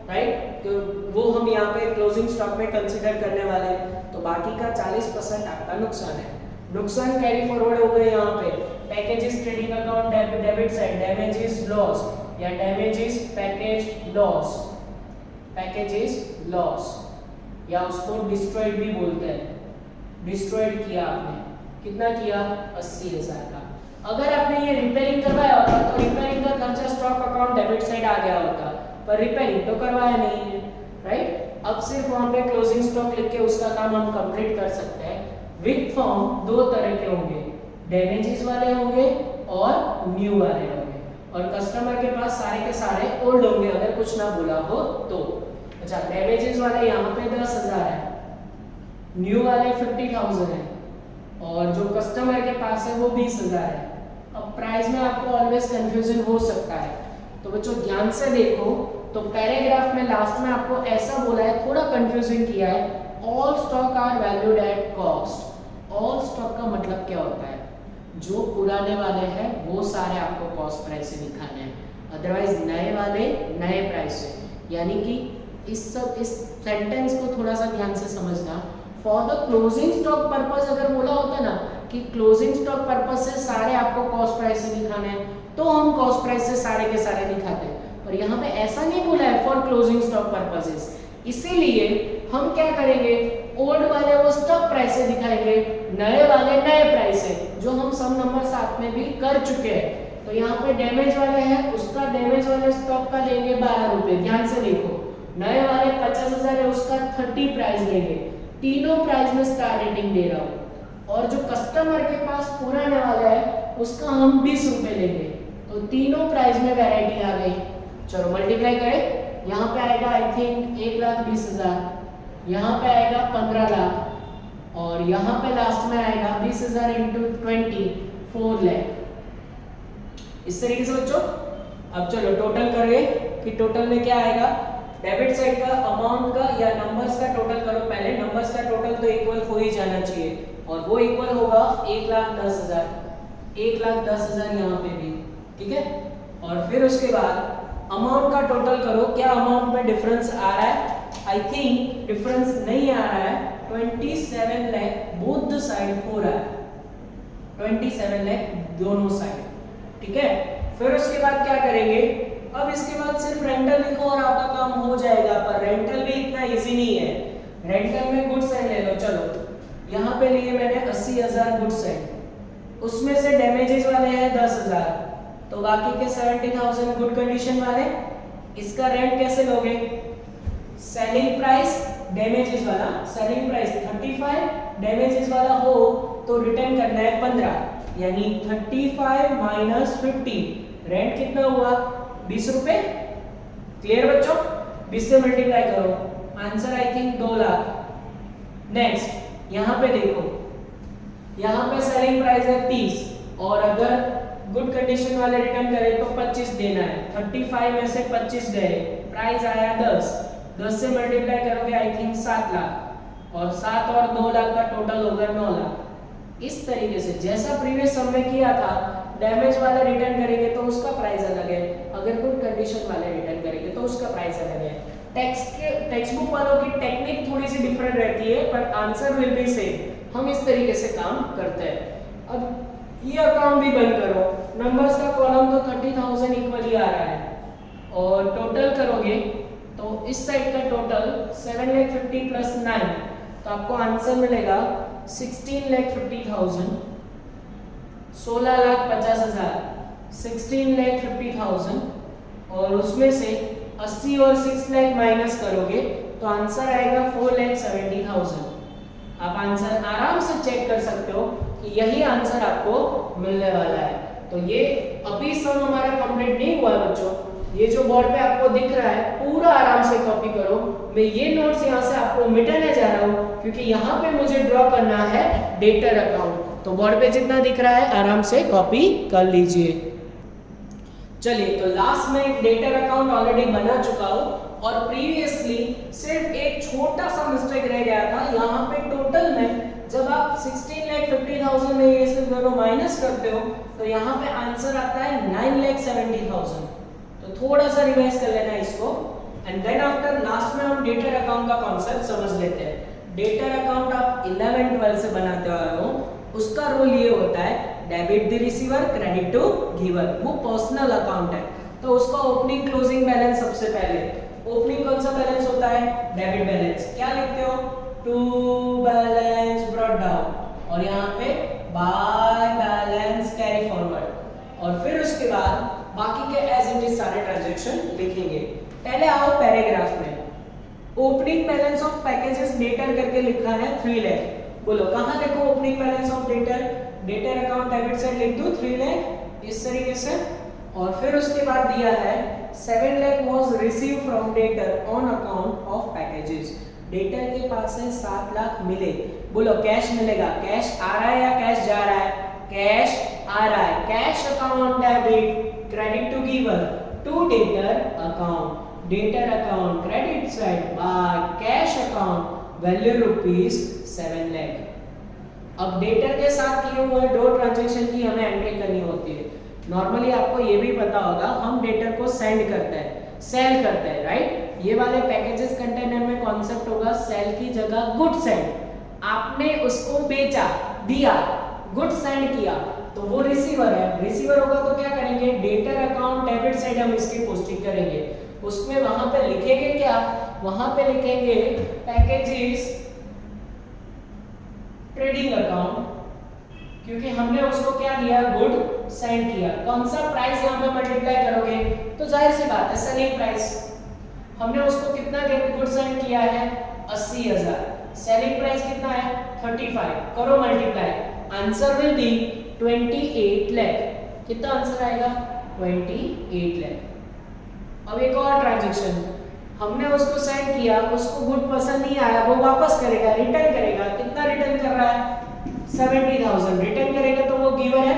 राइट? तो वो हम यहाँ पे क्लोजिंग स्टॉक में कंसीडर करने वाले हैं, तो बाकी का 40% आपका नुकसान है। नुकसान कैरी फॉरवर्ड हो गए यहाँ पे। Packages trading account debit side damages loss या damages package loss, packages loss या उसको डिस्ट्रॉयड भी बोलते हैं। डिस्ट्रॉयड किया आपने, कितना किया? 80,000 का। अगर आपने ये रिपेयरिंग करवाया होता तो रिपेयरिंग का खर्चा स्टॉक अकाउंट डेबिट साइड आ गया होता, पर रिपेयरिंग तो करवाया नहीं है, राइट? अब सिर्फ वहां पे क्लोजिंग स्टॉक लिख के उसका काम हम कंप्लीट कर सकते हैं। विद फॉर्म दो तरह के होंगे, डैमेजेस वाले होंगे और न्यू वाले होंगे, और कस्टमर के पास सारे के सारे ओल्ड होंगे अगर कुछ ना बोला हो तो। अच्छा, डैमेजेस वाले यहाँ पे 10,000 है, न्यू वाले 50,000 है, और जो कस्टमर के पास है वो 20,000 है। अब प्राइस में आपको ऑलवेज कंफ्यूजन हो सकता है, तो बच्चों ध्यान से देखो। तो पैराग्राफ में लास्ट में आपको ऐसा बोला है, थोड़ा कंफ्यूजन किया है, all stock are valued at cost. All stock का मतलब क्या होता है? जो पुराने वाले हैं वो सारे आपको कॉस्ट प्राइस से दिखाने हैं, अदरवाइज नए वाले नए प्राइस से। यानी कि इस सेंटेंस को थोड़ा सा ध्यान से समझना। For the closing stock purpose अगर बोला होता ना कि क्लोजिंग स्टॉक पर्पस से सारे आपको कॉस्ट प्राइस से दिखाने हैं, तो हम कॉस्ट प्राइस से सारे के सारे दिखाते हैं, पर यहाँ पे ऐसा नहीं बोला है फॉर क्लोजिंग स्टॉक पर्पसेस। इसीलिए हम क्या करेंगे, ओल्ड वाले वो स्टॉक प्राइस से दिखाएंगे, नए वाले नए प्राइस से, जो हम सम नंबर 7 में भी कर चुके हैं। तो यहाँ पे डैमेज वाले हैं, उसका डैमेज वाले स्टॉक का लेंगे 12 रुपए, ध्यान से देखो। नए वाले 50,000 है, उसका 30 प्राइस लेंगे। तीनों प्राइस में स्टार रेटिंग दे रहा हूँ, और जो कस्टमर के पास पुराने वाला है उसका हम 20 रुपए लेंगे। तो तीनों प्राइस में वैरायटी आ गई। चलो मल्टीप्लाई करें, यहाँ पे आएगा आई थिंक 1,20,000, यहाँ पे आएगा 15 लाख, और यहाँ पे लास्ट में आएगा 20,000 इंटू 20 4 लाख। इस तरीके से बच्चों अब चलो टोटल करें कि टोटल में क्या आएगा। डेबिट साइड का अमाउंट का या नंबर्स का टोटल करो पहले, नंबर्स का टोटल तो इक्वल हो ही जाना चाहिए, और वो इक्वल होगा 1,10,000, 1,10,000 यहाँ पे भी, ठीक है। और फिर उसके बाद अमाउंट का टोटल करो, क्या अमाउंट में डिफरेंस आ रहा है? आई थिंक डिफरेंस नहीं आ रहा है, 27 लाख बोथ द साइड हो रहा है, 27 लाख दोनों साइड, ठीक है। फिर उसके बाद क्या करेंगे, अब इसके बाद सिर्फ रेंटल लिखो और आपका काम हो जाएगा, पर रेंटल भी इतना इजी नहीं है। रेंटल में गुड्स एंड ले लो, चलो यहाँ पे लिए मैंने 80,000 गुड्स एंड, उसमें से डैमेजेस वाले हैं 10,000, तो बाकी के 70,000 गुड कंडीशन वाले। इसका रेंट कैसे लोगे? सेलिंग प्राइस डैमेजेस वाला, सेलिंग प्राइस 35, डैमेजेस वाला हो तो रिटर्न करना है 15, यानी 35 माइनस 50, रेंट कितना हुआ? 20 रुपए। क्लियर बच्चों? 20 से मल्टीप्लाई करो, answer I think 2 lakh. Next यहाँ पे देखो, यहाँ पे सेलिंग प्राइस है 30 और अगर गुड कंडीशन वाले रिटर्न करें तो 25 देना है। 35 में से 25 गए, प्राइस आया 10, 10 से मल्टीप्लाई करोगे आई थिंक 7 लाख, और 7 और 2 लाख का टोटल होगा 9 लाख। इस तरीके से जैसा प्रीवियस सम में किया था, डैमेज वाले रिटर्न करेंगे तो उसका प्राइस अलग है, अगर गुड कंडीशन वाले रिटर्न करेंगे तो उसका प्राइस अलग है। टेक्स्ट बुक वालों की टेक्निक थोड़ी सी डिफरेंट रहती है, पर आंसर विल बी सेम। हम इस तरीके से काम करते हैं। अब ये अकाउंट भी बंद करो, नंबर्स का कॉलम तो 30,000 इक्वली आ रहा है, और टोटल करोगे तो इस साइड का टोटल 7,50,000 प्लस 9, तो आपको आंसर मिलेगा 16,50,000, 16,50,000, 16,50,000, और उसमें से 80 और 6 लाख माइनस करोगे तो आंसर आएगा 4,70,000। आप आंसर आराम से चेक कर सकते हो कि यही आंसर आपको मिलने वाला है। तो ये अभी सम हमारा कंप्लीट नहीं हुआ बच्चों, ये जो बोर्ड पे आपको दिख रहा है पूरा आराम से कॉपी करो। मैं ये नोट्स यहाँ से आपको मिटाने जा रहा हूँ क्योंकि यहाँ पे मुझे ड्रॉ करना है डेटर अकाउंट, तो बोर्ड पे जितना दिख रहा है आराम से कॉपी कर लीजिए। चलिए, तो लास्ट में एक डेटर अकाउंट ऑलरेडी बना चुका हूँ, और प्रीवियसली सिर्फ एक छोटा सा मिस्टेक रह गया था। यहाँ पे टोटल में जब आप 16,50,000 में ये सब दोनों माइनस करते हो तो यहाँ पे आंसर आता है 9,70,000। तो थोड़ा सा रिवाइज कर लेना इसको, एंड देन आफ्टर लास्ट में हम डेटर अकाउंट का कॉन्सेप्ट समझ लेते हैं। डेटर अकाउंट आप 11-12 से बनाते आए हो, उसका रोल ये होता है debit the receiver, credit to giver. वो पर्सनल अकाउंट है, तो उसका ओपनिंग क्लोजिंग बैलेंस सबसे पहले। ओपनिंग कौन सा बैलेंस होता है? Debit balance. क्या लिखते हो? टू बैलेंस ब्रॉट डाउन, और यहाँ पे बाय बैलेंस कैरी फॉरवर्ड, और फिर उसके बाद बाकी के एज इट इज सारे ट्रांजैक्शन लिखेंगे। पहले आओ पैराग्राफ में, opening balance of packages debtor करके लिखा है 3 लाख। बोलो कहाँ लिखो opening balance of debtor? Debtor account debit side लिख दो 3 लाख इस तरीके से, और फिर उसके बाद दिया है 7 lakh was receive from debtor on account of packages. Debtor के पास से 7 लाख मिले। बोलो कैश मिलेगा, कैश आ रहा है या कैश जा रहा है? कैश आ रहा है। Cash account debit credit to giver to debtor account, debtor account credit side by cash account value rupees 7 lakh. अब डेटर के साथ किए हुए दो ट्रांजैक्शन की हमें एंट्री करनी होती है। नॉर्मली आपको ये भी पता होगा, हम डेटर को सेंड करते हैं, सेल करते हैं, राइट? ये वाले पैकेजेस कंटेनर में कॉन्सेप्ट होगा सेल की जगह गुड सेंड। आपने उसको बेचा, दिया, गुड सेंड किया, तो वो रिसीवर है। रिसीवर होगा तो क्या करेंगे? डेटर अकाउंट डेबिट साइड हम इसकी पोस्टिंग करेंगे। उसमें वहां पे लिखेंगे क्या? वहां पे लिखेंगे पैकेजेस ट्रेडिंग अकाउंट, क्योंकि हमने उसको क्या दिया? गुड सेंड किया। कौन सा प्राइस यहाँ पे मल्टीप्लाई करोगे? तो जाहिर सी बात है सेलिंग प्राइस। हमने उसको कितना गुड सेंड किया है? 80,000। सेलिंग प्राइस कितना है? 35। करो multiply, answer will be 28 lakh. कितना आंसर आएगा? 28 लाख। अब एक और ट्रांजैक्शन, हमने उसको सेंड किया, उसको गुड पसंद नहीं आया, वो वापस करेगा, रिटर्न करेगा। कितना रिटर्न कर रहा है? 70,000 रिटर्न करेगा, तो वो गिवर है।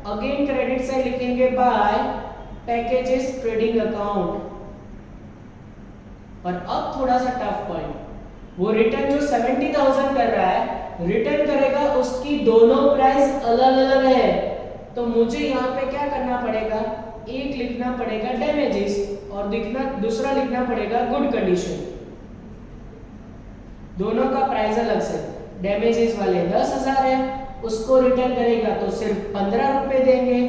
अगेन क्रेडिट साइड लिखेंगे बाय पैकेजेस ट्रेडिंग अकाउंट। और अब थोड़ा सा टफ पॉइंट, वो रिटर्न जो 70,000 कर रहा है, रिटर्न करेगा, उसकी दोनों प्राइस अलग अलग है। तो मुझे यहाँ पे क्या करना पड़ेगा? एक लिखना पड़ेगा डैमेजेस और दूसरा लिखना पड़ेगा गुड कंडीशन। दोनों का प्राइस अलग से। डैमेजेस वाले 10,000 है, उसको रिटर्न करेगा तो सिर्फ 15 रुपए देंगे।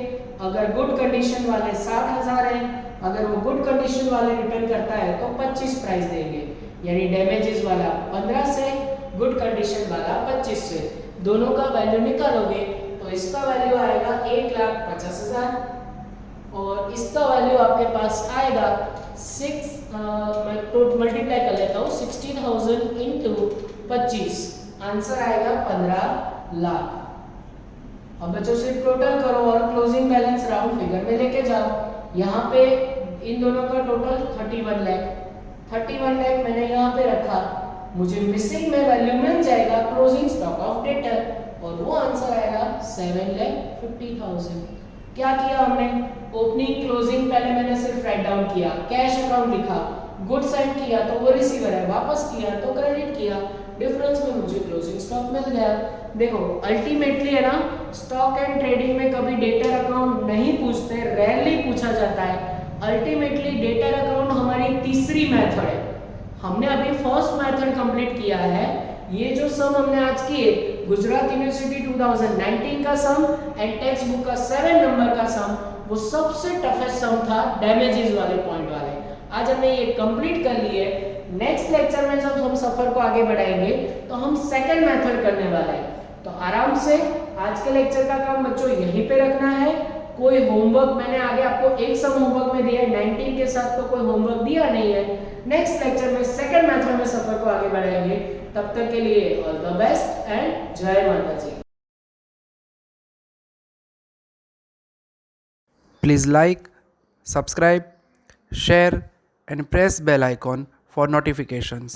अगर गुड कंडीशन वाले 60,000 है, अगर वो गुड कंडीशन वाले रिटर्न करता है तो 25 प्राइस देंगे। यानी डैमेजेस वाला 15 से, गुड कंडीशन वाला 25 से। दोनों का वैल्यू निकालोगे तो इसका वैल्यू आएगा 1,50,000 और इसका वैल्यू आपके पास आएगा मैं तो मल्टीप्लाई कर लेता हूँ 60,000 इंटू 25, आंसर आएगा 15 लाख। अब बच्चों सिर्फ टोटल करो और क्लोजिंग बैलेंस राउंड फिगर में लेके जाओ। यहाँ पे इन दोनों का टोटल 31 लाख मैंने यहाँ पे रखा, मुझे मिसिंग में वैल्यू मिल जाएगा क्लोजिंग स्टॉक ऑफ डेटर और वो आंसर आएगा 7,50,000। क्या किया हमने, ओपनिंग क्लोजिंग पहले मैंने सिर्फ राइट डाउन किया, कैश अकाउंट लिखा, गुड साइड किया तो वो रिसीवर है, वापस किया तो क्रेडिट किया, डिफरेंस में मुझे क्लोजिंग स्टॉक मिल गया। देखो अल्टीमेटली है ना, स्टॉक एंड ट्रेडिंग में कभी डेटर अकाउंट नहीं पूछते, रेयरली पूछा जाता है। अल्टीमेटली डेटर अकाउंट हमारी तीसरी मेथड है, हमने अभी फर्स्ट मेथड कंप्लीट किया है। ये जो सम हमने आज किए, गुजरात यूनिवर्सिटी 2019 का सम एंड टेक्स्ट बुक का 7 नंबर का सम, वो सबसे टफेस्ट सम था डैमेजेस वाले पॉइंट वाले। आज हमने ये कंप्लीट कर लिए। नेक्स्ट लेक्चर में जब हम सफर को आगे बढ़ाएंगे तो हम सेकंड मेथड करने वाले हैं। तो आराम से आज के लेक्चर का काम बच्चों यहीं पे रखना है। कोई होमवर्क मैंने आगे आपको एक सम होमवर्क में दिया है, 19 के साथ तो कोई होमवर्क दिया नहीं है। नेक्स्ट लेक्चर में सेकंड मेथड में सफर को आगे बढ़ाएंगे। तब तक के लिए ऑल द बेस्ट एंड जय माता जी। Please like, subscribe, share and press bell icon for notifications.